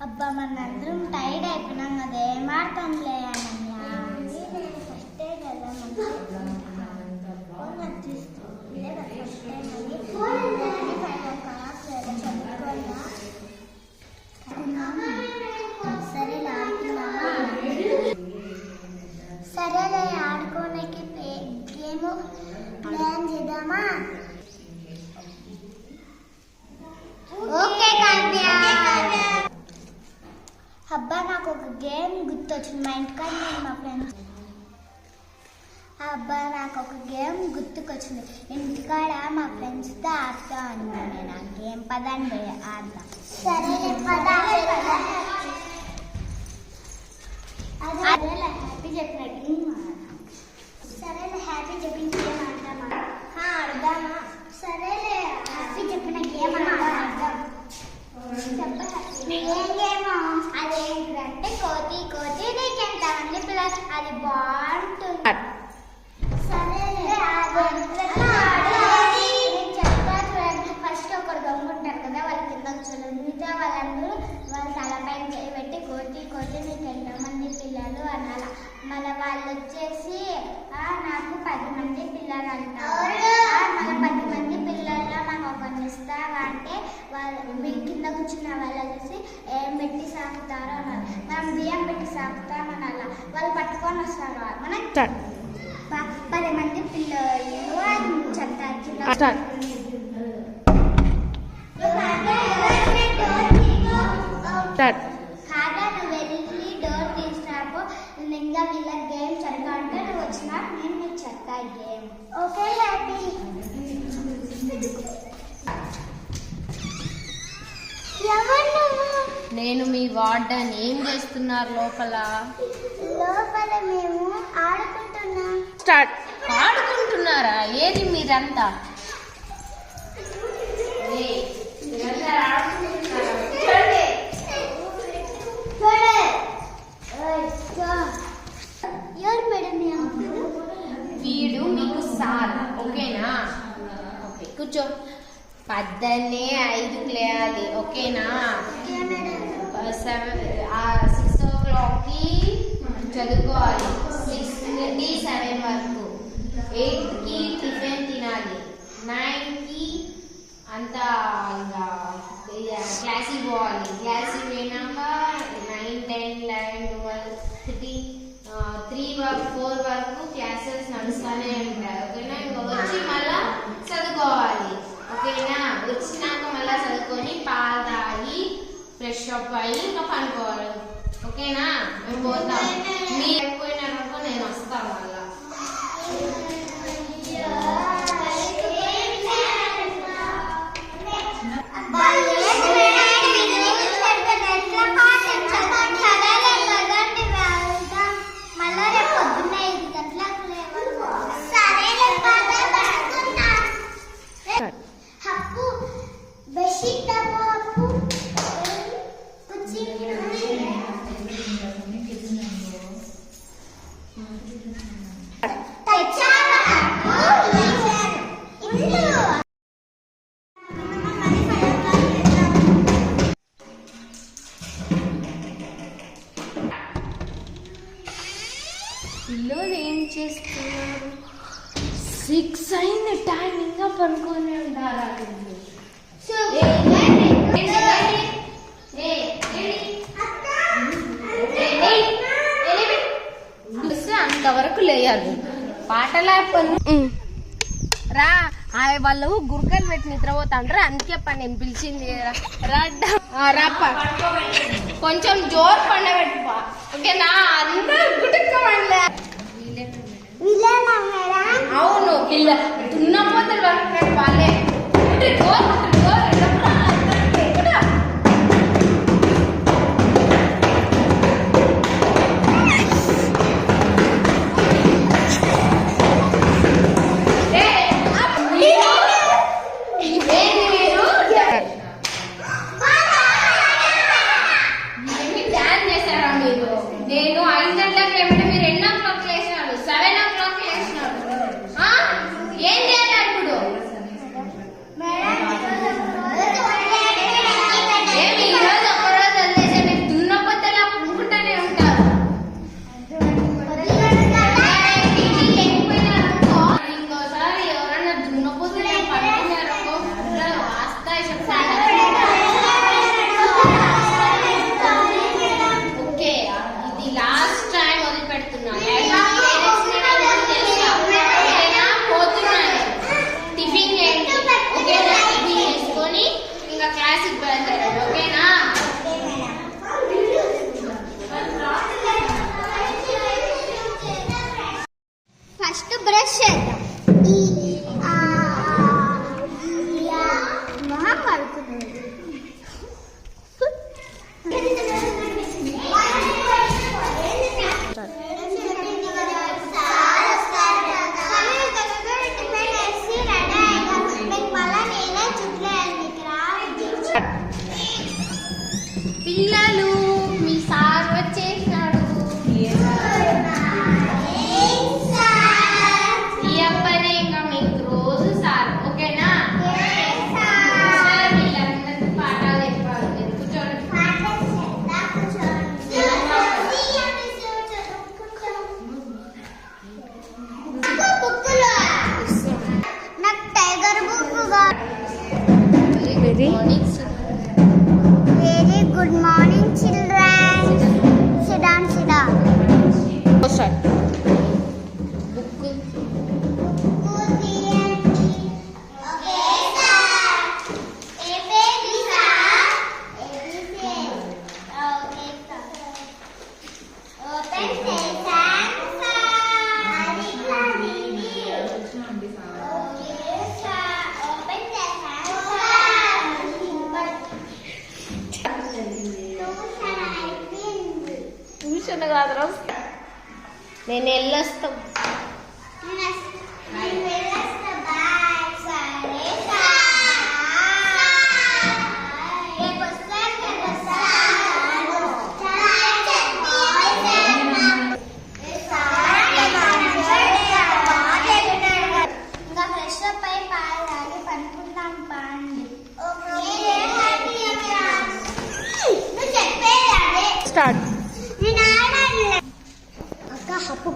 అబ్బా మనందరం టైర్డ్ అయిపోయినాం కదా ఏమాడతాంలే ఫస్టే కదా సరేలే ఆడుకోనికి గేమ్ ప్లాన్ చేద్దామా? ఓకే అబ్బా నాకు ఒక గేమ్ గుర్తొచ్చింది. మా ఇంటికాడ నేను మా ఫ్రెండ్స్ గుర్తుకొచ్చింది. ఇంటికాడ మా ఫ్రెండ్స్తో ఆడుతూ ఉన్నాను నేను ఆ గేమ్. పదండి ఆడదాం. సరేలే హ్యాపీ చెప్పిన గేమ్ ఆడదాం. సరేలే హ్యాపీ చెప్పిన గేమ్ ఆడదామా? ఆడదామా? సరేలే హ్యాపీ చెప్పిన గేమ్ ఆడదాం. అదేంటంటే కోతి కోతి నీకెంతమంది పిల్లలు, అది బాగుంటుంది. సరేలే చెప్తాను. ఫస్ట్ ఒకరు దొంగ ఉంటారు కదా, వాళ్ళ కింద కూర్చోలేదు. మిగతా వాళ్ళందరూ వాళ్ళ తలపైన చేయబెట్టి కోతి కోతి నీకు ఎంతమంది పిల్లలు అనాల. మళ్ళీ వాళ్ళు వచ్చేసి నాకు 10 మంది పిల్లలు అంటారు. మన 10 మంది పిల్లల్లో మాకు ఒకరిని ఇస్తావా అంటే వాళ్ళు మీ కింద కూర్చున్న వాళ్ళు వచ్చేసి ఏం పెట్టి సాగుతారో అన్నారు. మనం బియ్యం పెట్టి సాగుతామనాల. వాళ్ళు పట్టుకొని వస్తారు. మనం 10 మంది పిల్లలు అని చెప్తారు. కాగా నువ్వు వెళ్ళి డోర్ తీసినాపో ఇంకా వీళ్ళ గేమ్ సరిగా ఉంటే నువ్వు వచ్చినా నేను నీకు చెప్తా గేమ్. Okay happy. నేను మీ వార్డెన్. ఏం చేస్తున్నారు లోపల? మేము ఆడుకుంటున్నాం. ఆడుకుంటున్నారా? ఏది మీరంతా? వీడు మీకు సార్, ఓకేనా? ఓకే కూర్చో. 5 లేయాలి, ఓకేనా? 6 o'clockకి చదువుకోవాలి. 6 నుండి 7 వరకు. 8కి టిఫిన్ తినాలి. 9కి అంతా క్లాస్కి పోవాలి. క్లాస్కి పోయినాక 9, 10, 11, 12, 13, 3 వరకు 4 వరకు క్లాసెస్ నడుస్తూనే ఉంటాయి, ఓకేనా? ఇంకా వచ్చి మళ్ళా చదువుకోవాలి, ఓకేనా? వచ్చినాక మళ్ళీ చదువుకొని పాలు తాగి ఫ్రెష్ అప్ అయ్యి ఇంకా పనుకోవాలి, ఓకేనా? మేము పోతాం. మీరు అయిపోయినారనుకో నేను వస్తాను మళ్ళా. పిల్లలు ఏం చేస్తున్నారు? 6 అయింది టైం, ఇంకా పనుకొని ఉండాలి. అంతవరకు లేయాలి పాటలా రా వాళ్ళు గురకలు పెట్టి నిద్రపోతాండ్రు అందుకే పని నేను పిలిచింది రాప్ప కొంచెం జోరు పండబెట్టుపా ఓకేనా అందరూ గుటుక్కమండలే అవును ఇలా దున్నపోతలు వరకు వాళ్ళే నేను 5 గంటలకు ఏమంటే మీరు ఎన్నో క్లాక్ లేచినారు 7 o'clock లేచినారు ఏం చేయాలి ఇప్పుడు ఏమి ఈరోజు ఒక్కరోజు వదిలేసే మీరు దున్నపోతలా పుంకుంటానే ఉంటారు ఇంకోసారి ఎవరన్నా దున్నపోతలా పడుకున్నారో వాస్తాయి చెప్తాను లాస్ట్ టైం వదిలిపెడుతున్నాను టిఫిన్ చేయండి ఓకేనా టిఫిన్ చేసుకొని ఇంకా క్లాస్కి బయలుదేరండి ఓకేనా ఫస్ట్ బ్రష్ చేద్దాం మొహం కడుకుతుంది పిల్లలు మీ సార్ వచ్చేసినాడు ఈ అబ్బాయి ఇంకా మీకు రోజు సార్ ఓకేనా సార్ వీళ్ళందరికీ పాఠాలు చెప్పాలి కూర్చోండి నాకు tiger book very Good morning, children. Sit down, sit down. Start. Okay, sir. A baby, sir. ABC. Okay, sir. Open sesame, sir. Aditya, Didi. Okay, sir. Open sesame, sir. Tuition కాదురా నేను వెళ్ళొస్తాం ఇంకా fresh up అయి పాలు తాగి పనుకుందాం పాండి start నేను ఆడాలి అక్క హప్పు